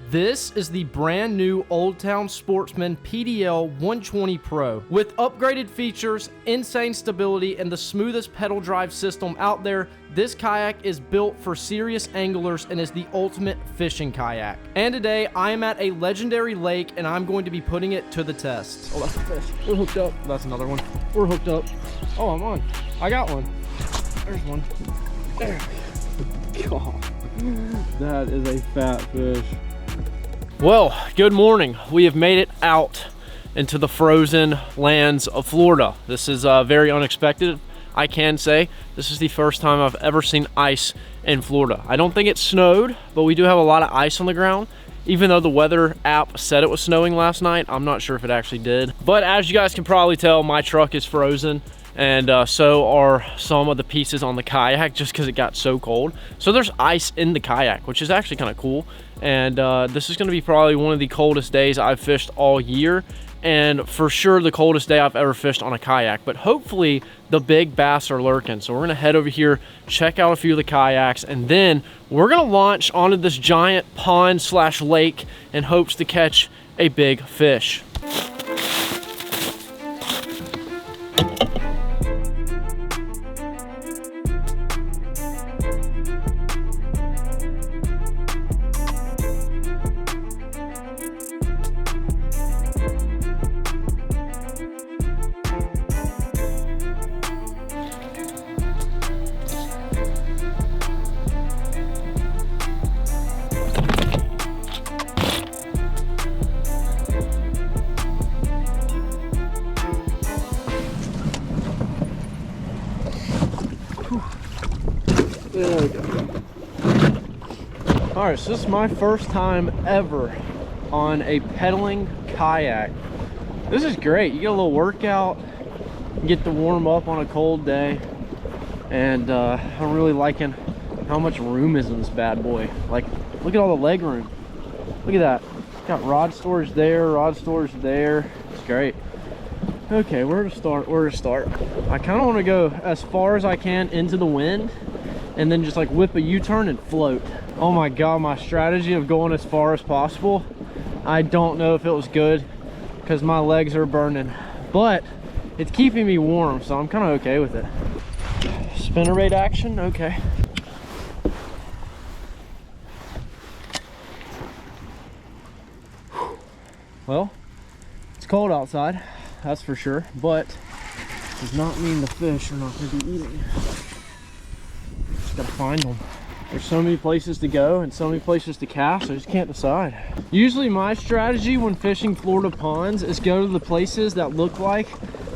This is the brand new Old Town Sportsman PDL 120 Pro. With upgraded features, insane stability, and the smoothest pedal drive system out there, this kayak is built for serious anglers and is the ultimate fishing kayak. And today, I am at a legendary lake and I'm going to be putting it to the test. Oh, that's a fish. We're hooked up. That's another one. We're hooked up. Oh, I'm on. I got one. There's one. There. God, that is a fat fish. Well, good morning. We have made it out into the frozen lands of Florida. This is very unexpected. I can say this is the first time I've ever seen ice in Florida. I don't think it snowed, but we do have a lot of ice on the ground. Even though the weather app said it was snowing last night, I'm not sure if it actually did. But as you guys can probably tell, my truck is frozen. And so are some of the pieces on the kayak just because it got so cold. So there's ice in the kayak, which is actually kind of cool. And this is going to be probably one of the coldest days I've fished all year. And for sure the coldest day I've ever fished on a kayak. But hopefully the big bass are lurking. So we're going to head over here, check out a few of the kayaks, and then we're going to launch onto this giant pond / lake in hopes to catch a big fish. There we go. All right, so this is my first time ever on a pedaling kayak. This is great. You get a little workout, you get to warm up on a cold day, and I'm really liking how much room is in this bad boy. Like, look at all the leg room. Look at that. Got rod storage there, rod storage there. It's great. Okay, where to start? I kind of want to go as far as I can into the wind and then just like whip a U-turn and float. Oh my God, my strategy of going as far as possible, I don't know if it was good because my legs are burning, but it's keeping me warm, so I'm kind of okay with it. Spinnerbait action, okay. Well, it's cold outside, that's for sure, but does not mean the fish are not going to be eating. Just gotta find them. There's so many places to go and so many places to cast, I just can't decide. Usually my strategy when fishing Florida ponds is go to the places that look like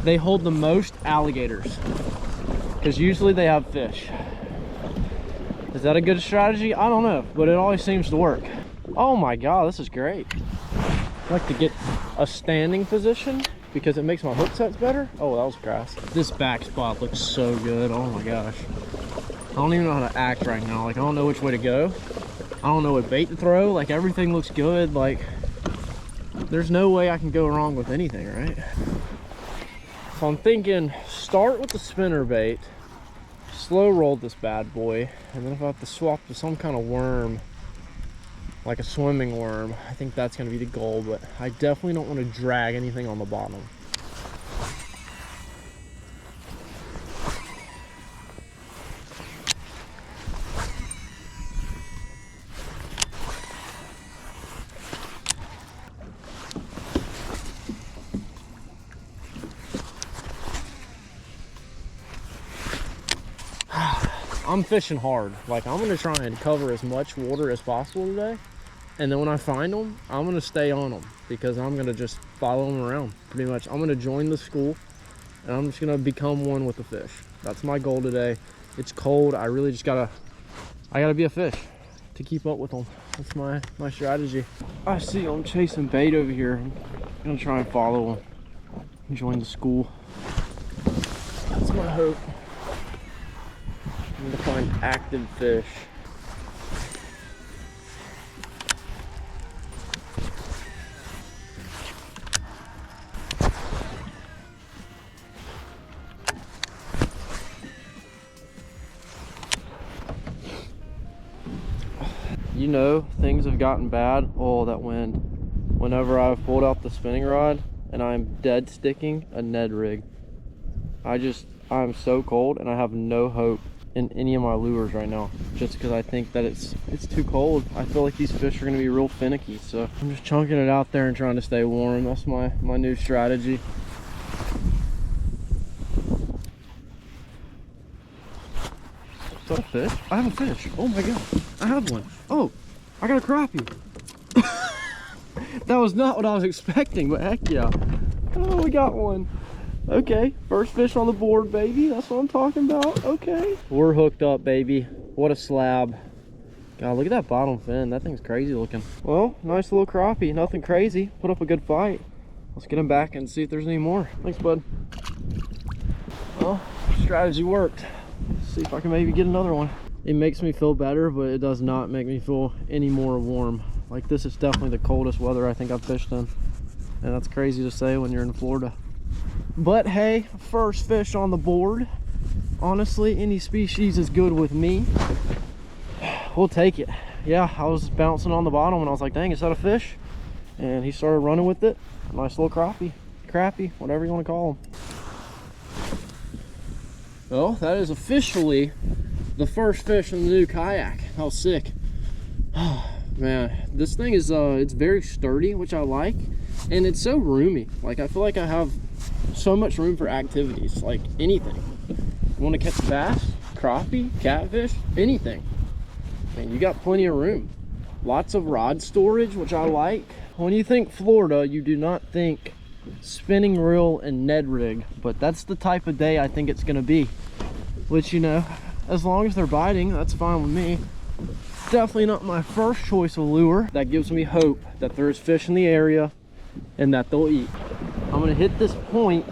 they hold the most alligators, because usually they have fish. Is that a good strategy? I don't know, but it always seems to work. Oh my God, this is great. I like to get a standing position because it makes my hook sets better. Oh, that was crass. This back spot looks so good. Oh my gosh. I don't even know how to act right now. Like, I don't know which way to go. I don't know what bait to throw. Like, everything looks good. Like, there's no way I can go wrong with anything, right? So I'm thinking, start with the spinner bait, slow roll this bad boy, and then if I have to swap to some kind of worm, like a swimming worm, I think that's going to be the goal, but I definitely don't want to drag anything on the bottom. I'm fishing hard. Like, I'm going to try and cover as much water as possible today. And then when I find them, I'm going to stay on them because I'm going to just follow them around. Pretty much, I'm going to join the school and I'm just going to become one with the fish. That's my goal today. It's cold. I really just I gotta be a fish to keep up with them. That's my strategy. I see them chasing bait over here. I'm going to try and follow them and join the school. That's my hope. I'm gonna find active fish. you know, things have gotten bad. Oh, that wind. Whenever I've pulled out the spinning rod and I'm dead sticking a Ned rig. I'm so cold and I have no hope in any of my lures right now, just because I think that it's too cold. I feel like these fish are going to be real finicky, so I'm just chunking it out there and trying to stay warm. That's my new strategy. Is that a fish? I have a fish. Oh my god, I have one. Oh, I got a crappie. That was not what I was expecting, but heck yeah. Oh, we got one. Okay, first fish on the board, baby. That's what I'm talking about. Okay, we're hooked up, baby. What a slab. God, look at that bottom fin. That thing's crazy looking. Well, nice little crappie. Nothing crazy. Put up a good fight. Let's get him back and see if there's any more. Thanks, bud. Well, strategy worked. Let's see if I can maybe get another one. It makes me feel better, but it does not make me feel any more warm. Like, this is definitely the coldest weather I think I've fished in. And that's crazy to say when you're in Florida. But hey, first fish on the board. Honestly, any species is good with me. We'll take it. Yeah, I was bouncing on the bottom and I was like, dang, is that a fish? And he started running with it. Nice little crappie, whatever you want to call him. Well, that is officially the first fish in the new kayak. That was sick. Oh, man, this thing is it's very sturdy, which I like, and it's so roomy. Like, I feel like I have so much room for activities, like anything. You want to catch bass, crappie, catfish, anything. Man, you got plenty of room. Lots of rod storage, which I like. When you think Florida, you do not think spinning reel and Ned rig, but that's the type of day I think it's gonna be. Which, you know, as long as they're biting, that's fine with me. Definitely not my first choice of lure. That gives me hope that there's fish in the area and that they'll eat. I'm gonna hit this point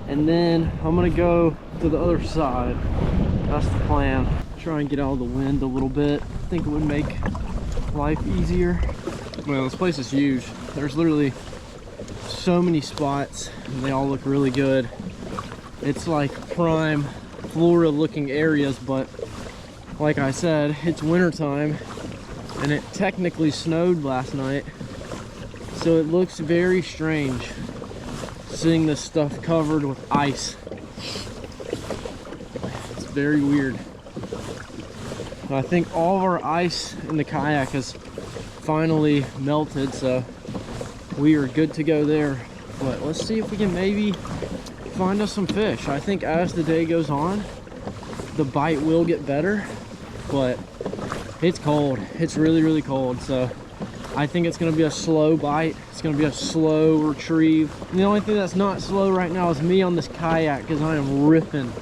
and then I'm gonna go to the other side. That's the plan. Try and get out of the wind a little bit. I think it would make life easier. Well, this place is huge. There's literally so many spots and they all look really good. It's like prime Florida looking areas, but like I said, it's winter time and it technically snowed last night, so it looks very strange seeing this stuff covered with ice. It's very weird. I think all of our ice in the kayak has finally melted, so we are good to go there. But let's see if we can maybe find us some fish. I think as the day goes on, the bite will get better, but it's cold. It's really, really cold, so I think it's gonna be a slow bite. It's gonna be a slow retrieve. And the only thing that's not slow right now is me on this kayak, because I am ripping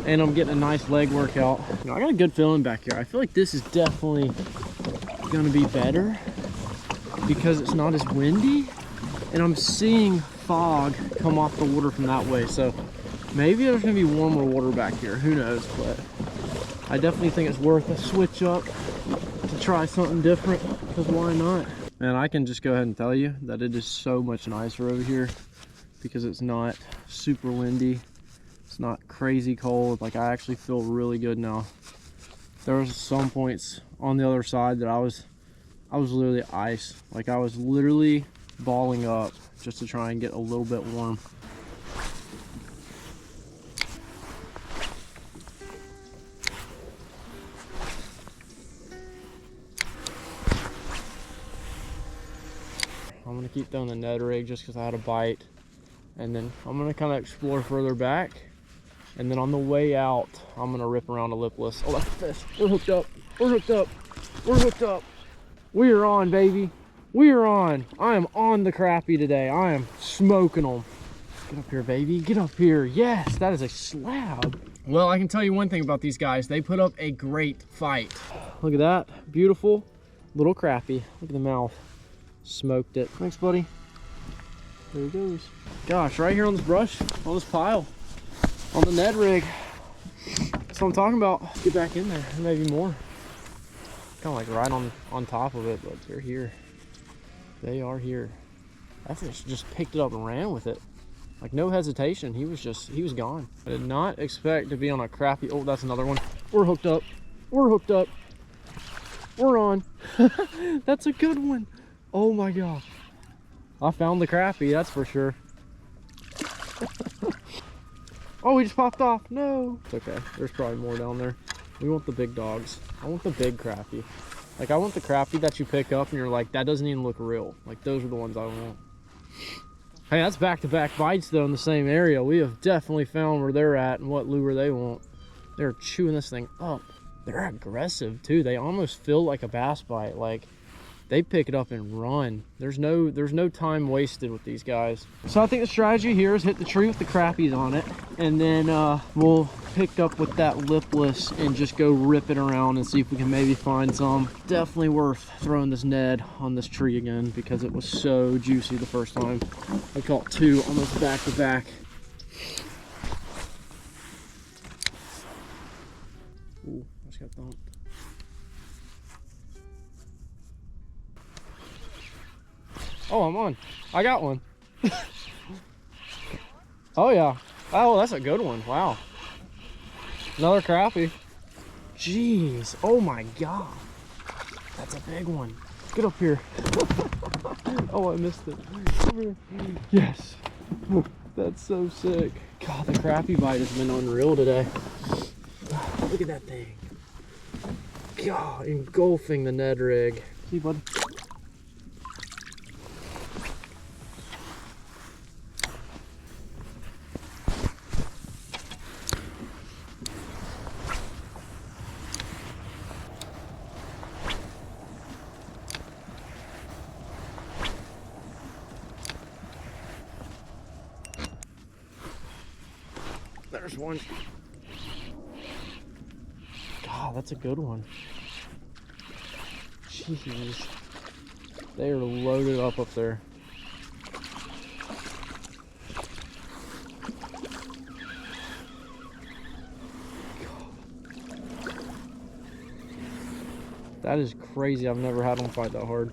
and I'm getting a nice leg workout. You know, I got a good feeling back here. I feel like this is definitely gonna be better because it's not as windy and I'm seeing fog come off the water from that way, so maybe there's gonna be warmer water back here, who knows. But I definitely think it's worth a switch up to try something different, because why not? And I can just go ahead and tell you that it is so much nicer over here because it's not super windy, it's not crazy cold. Like, I actually feel really good now. There was some points on the other side that I was literally ice. Like, I was literally balling up just to try and get a little bit warm. I'm gonna keep throwing the Ned rig just because I had a bite, and then I'm gonna kind of explore further back, and then on the way out I'm gonna rip around a lipless. Oh, that's a fish. We're hooked up. We're hooked up. We're hooked up. We are on, baby. We are on. I am on the crappie today. I am smoking them. Get up here, baby. Get up here. Yes, that is a slab. Well, I can tell you one thing about these guys. They put up a great fight. Look at that. Beautiful little crappie. Look at the mouth. Smoked it. Thanks, buddy. There he goes. Gosh, right here on this brush, on this pile, on the Ned rig. That's what I'm talking about. Get back in there. Maybe more. Kind of like right on top of it, but they're here. They are here. That fish just picked it up and ran with it. Like, no hesitation. He was gone. I did not expect to be on a crappie. Oh, that's another one. We're hooked up. We're hooked up. We're on. That's a good one. Oh my gosh. I found the crappie, that's for sure. Oh, he just popped off. No. It's okay. There's probably more down there. We want the big dogs. I want the big crappie. Like, I want the crappie that you pick up and you're like, that doesn't even look real. Like, those are the ones I want. Hey, that's back-to-back bites, though, in the same area. We have definitely found where they're at and what lure they want. They're chewing this thing up. They're aggressive, too. They almost feel like a bass bite. Like, they pick it up and run. There's no time wasted with these guys. So I think the strategy here is hit the tree with the crappies on it, and then we'll pick up with that lipless and just go rip it around and see if we can maybe find some. Definitely worth throwing this Ned on this tree again because it was so juicy the first time. I caught two almost back to back. Ooh, I just got thumped. Oh, I'm on. I got one. Oh, yeah. Oh, that's a good one. Wow. Another crappie. Jeez. Oh, my God. That's a big one. Get up here. Oh, I missed it. Come here. Yes. That's so sick. God, the crappie bite has been unreal today. Look at that thing. God, engulfing the Ned rig. See, bud? There's one. God, that's a good one. Jeez. They are loaded up there. That is crazy. I've never had them fight that hard.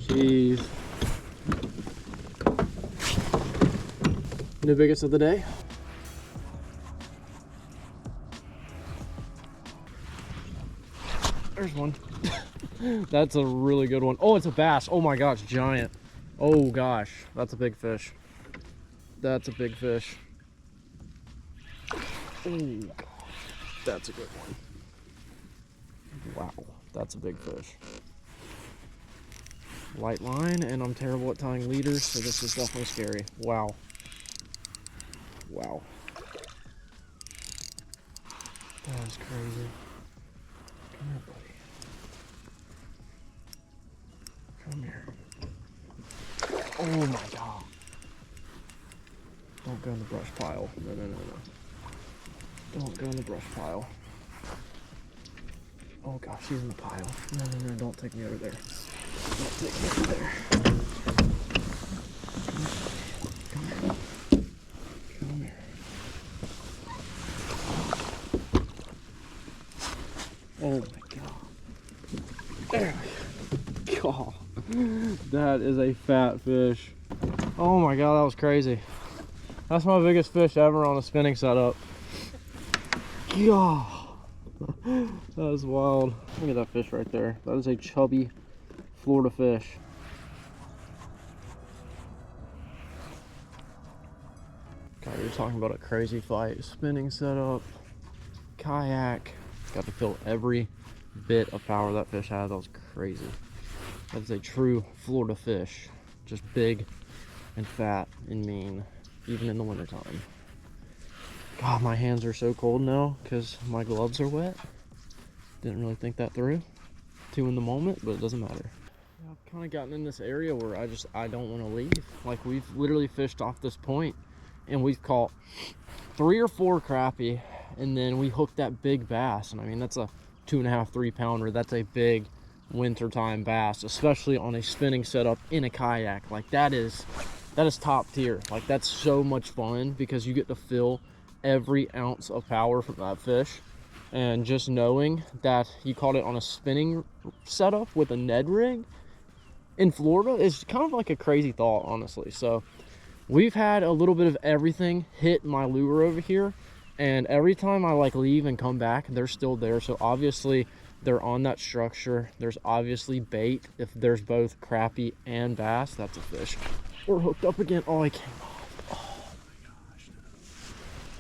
Jeez. New biggest of the day. There's one. That's a really good one. Oh, it's a bass. Oh my gosh, giant. Oh gosh, that's a big fish. That's a big fish. Oh, that's a good one. Wow, that's a big fish. Light line, and I'm terrible at tying leaders, so this is definitely scary. Wow. Wow. That is crazy. Come here, buddy. Come here. Oh my God. Don't go in the brush pile. No, no, no, no. Don't go in the brush pile. Oh gosh, she's in the pile. No, no, no, don't take me over there. Don't take me over there. Come here. Come here. Oh my God. There we go. God. That is a fat fish. Oh my God, that was crazy. That's my biggest fish ever on a spinning setup. God. That is wild. Look at that fish right there. That is a chubby Florida fish. God, you're talking about a crazy fight. Spinning setup, kayak. Got to feel every bit of power that fish had. That was crazy. That is a true Florida fish. Just big and fat and mean, even in the wintertime. God, my hands are so cold now because my gloves are wet. Didn't really think that through. Too in the moment, but it doesn't matter. I've kind of gotten in this area where I don't want to leave. Like, we've literally fished off this point and we've caught 3 or 4 crappie, and then we hooked that big bass. And I mean, that's a 2.5, 3 pounder. That's a big wintertime bass, especially on a spinning setup in a kayak. Like, that is top tier. Like, that's so much fun because you get to feel every ounce of power from that fish. And just knowing that you caught it on a spinning setup with a Ned rig in Florida is kind of like a crazy thought, honestly. So we've had a little bit of everything hit my lure over here, and every time I like leave and come back, they're still there. So obviously they're on that structure. There's obviously bait. If there's both crappie and bass, that's a fish. We're hooked up again. Oh, I came off. Oh my gosh.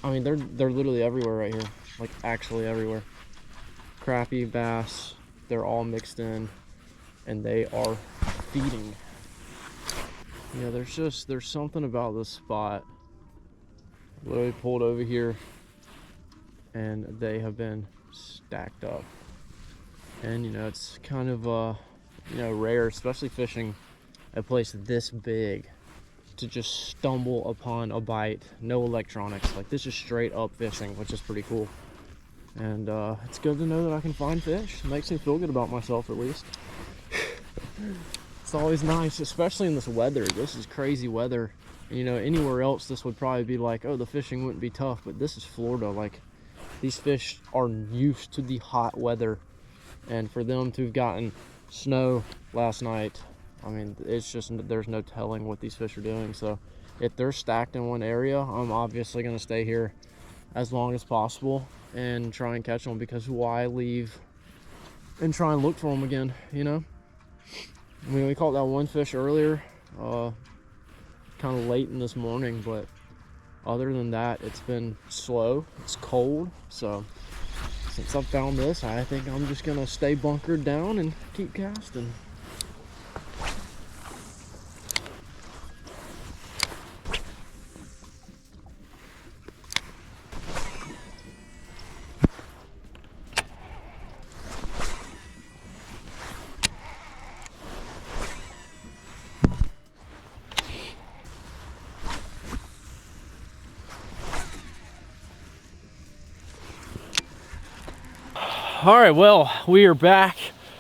I mean, they're literally everywhere right here. Like actually everywhere. Crappie, bass, they're all mixed in, and they are feeding. Yeah, there's something about this spot. Literally pulled over here, and they have been stacked up. And you know, it's kind of you know, rare, especially fishing a place this big, to just stumble upon a bite. No electronics. Like, this is straight up fishing, which is pretty cool. And it's good to know that I can find fish. It makes me feel good about myself, at least. It's always nice, especially in this weather. This is crazy weather. You know, anywhere else this would probably be like, oh, the fishing wouldn't be tough, but this is Florida. Like, these fish are used to the hot weather, and for them to have gotten snow last night, I mean, it's just, there's no telling what these fish are doing. So if they're stacked in one area, I'm obviously going to stay here as long as possible and try and catch them, because why leave and try and look for them again, you know? I mean, we caught that one fish earlier, kind of late in this morning, but other than that, it's been slow. It's cold, so since I've found this, I think I'm just gonna stay bunkered down and keep casting. All right, well, we are back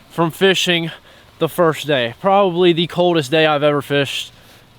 from fishing the first day. Probably the coldest day I've ever fished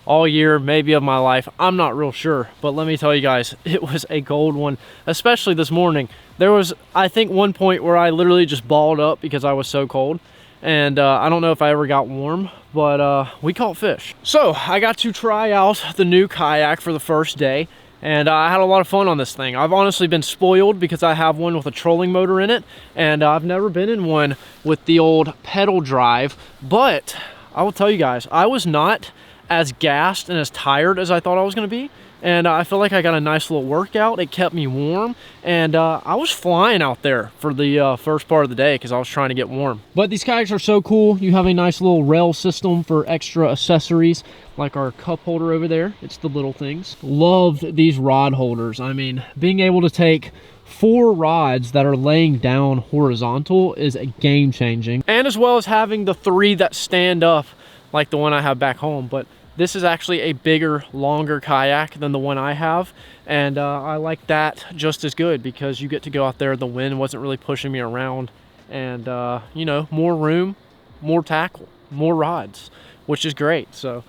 all year, maybe of my life. I'm not real sure, but let me tell you guys, it was a cold one, especially this morning. There was, I think, one point where I literally just balled up because I was so cold. And I don't know if I ever got warm, but we caught fish. So I got to try out the new kayak for the first day, and I had a lot of fun on this thing. I've honestly been spoiled because I have one with a trolling motor in it, and I've never been in one with the old pedal drive. But I will tell you guys, I was not as gassed and as tired as I thought I was going to be. And I feel like I got a nice little workout. It kept me warm, and I was flying out there for the first part of the day because I was trying to get warm. But these kayaks are so cool. You have a nice little rail system for extra accessories, like our cup holder over there. It's the little things. Loved these rod holders. I mean, being able to take 4 rods that are laying down horizontal is a game changing. And as well as having the 3 that stand up like the one I have back home. But this is actually a bigger, longer kayak than the one I have, and I like that just as good because you get to go out there. The wind wasn't really pushing me around, and you know, more room, more tackle, more rods, which is great. So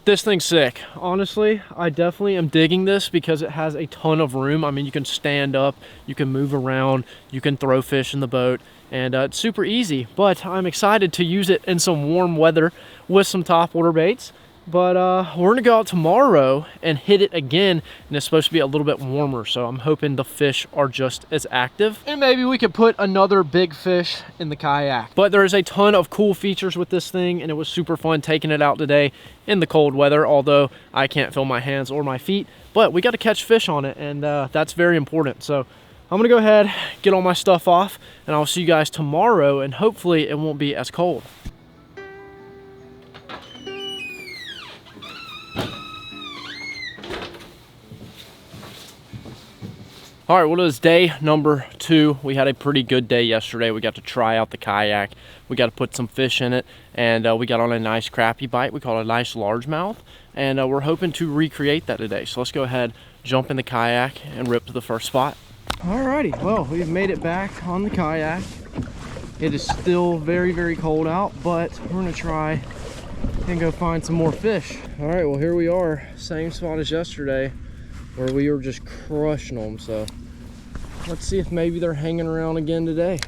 this thing's sick. Honestly, I definitely am digging this because it has a ton of room. I mean, you can stand up, you can move around, you can throw fish in the boat, and it's super easy. But I'm excited to use it in some warm weather with some topwater baits. But we're gonna go out tomorrow and hit it again, and it's supposed to be a little bit warmer, so I'm hoping the fish are just as active, and maybe we could put another big fish in the kayak. But there is a ton of cool features with this thing, and it was super fun taking it out today in the cold weather, although I can't feel my hands or my feet. But we got to catch fish on it, and that's very important. So I'm gonna go ahead, get all my stuff off, and I'll see you guys tomorrow, and hopefully it won't be as cold. All right, well, it is day number 2. We had a pretty good day yesterday. We got to try out the kayak. We got to put some fish in it, and we got on a nice crappie bite. We caught a nice largemouth, and we're hoping to recreate that today. So let's go ahead, jump in the kayak, and rip to the first spot. All righty, well, we've made it back on the kayak. It is still very, very cold out, but we're gonna try and go find some more fish. All right, well, here we are, same spot as yesterday, where we were just crushing them. So let's see if maybe they're hanging around again today.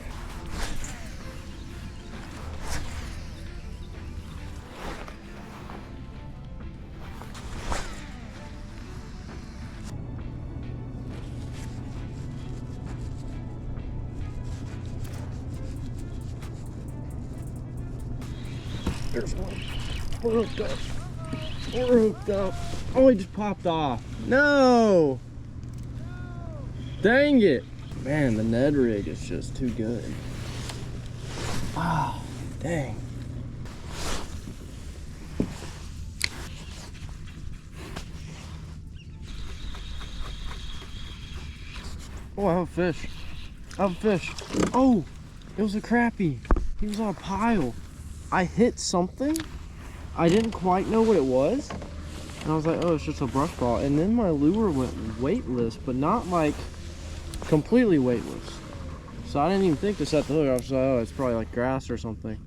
There's one. We're hooked up. We're hooked up. Oh, he just popped off. No! Dang it. Man, the Ned rig is just too good. Ah, dang. Oh, I have a fish. I have a fish. Oh, it was a crappie. He was on a pile. I hit something. I didn't quite know what it was. And I was like, oh, it's just a brush ball. And then my lure went weightless, but not like completely weightless. So I didn't even think to set the hook. I was like, oh, it's probably like grass or something.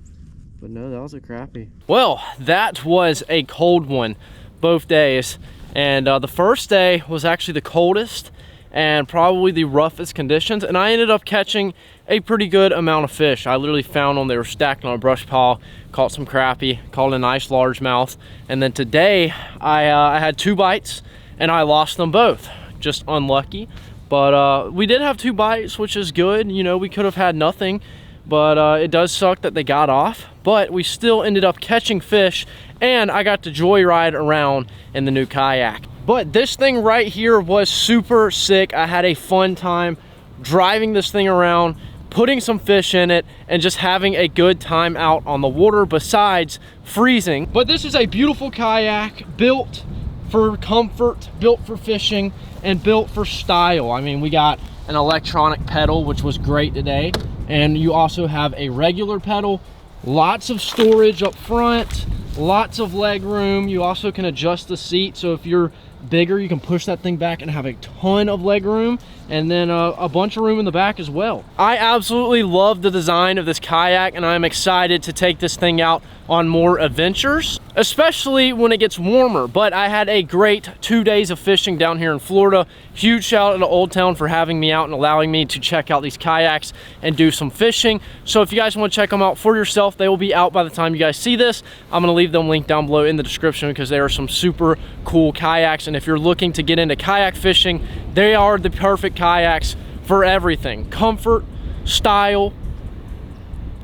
But no, that was a crappie. Well, that was a cold one both days. And the first day was actually the coldest and probably the roughest conditions. And I ended up catching a pretty good amount of fish. I literally found them. They were stacked on a brush pile, caught some crappie, caught a nice largemouth. And then today I had 2 bites and I lost them both. Just unlucky. But we did have 2 bites, which is good. You know, we could have had nothing, but it does suck that they got off. But we still ended up catching fish, and I got to joyride around in the new kayak. But this thing right here was super sick. I had a fun time driving this thing around, putting some fish in it, and just having a good time out on the water besides freezing. But this is a beautiful kayak built for comfort, built for fishing, and built for style. I mean, we got an electronic pedal, which was great today, and you also have a regular pedal, lots of storage up front, lots of leg room. You also can adjust the seat, so if you're bigger, you can push that thing back and have a ton of leg room, and then a bunch of room in the back as well. I absolutely love the design of this kayak, and I'm excited to take this thing out on more adventures, especially when it gets warmer. But I had a great 2 days of fishing down here in Florida. Huge shout out to Old Town for having me out and allowing me to check out these kayaks and do some fishing. So if you guys want to check them out for yourself, they will be out by the time you guys see this. I'm going to leave them linked down below in the description because they are some super cool kayaks. And if you're looking to get into kayak fishing, they are the perfect kayaks for everything: comfort, style,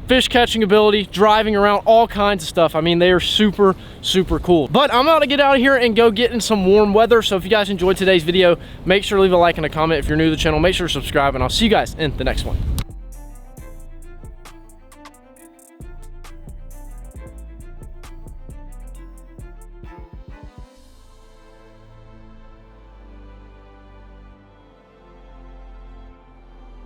fish catching ability, driving around, all kinds of stuff. I mean, they are super, super cool. But I'm about to get out of here and go get in some warm weather. So if you guys enjoyed today's video, make sure to leave a like and a comment. If you're new to the channel, make sure to subscribe, and I'll see you guys in the next one.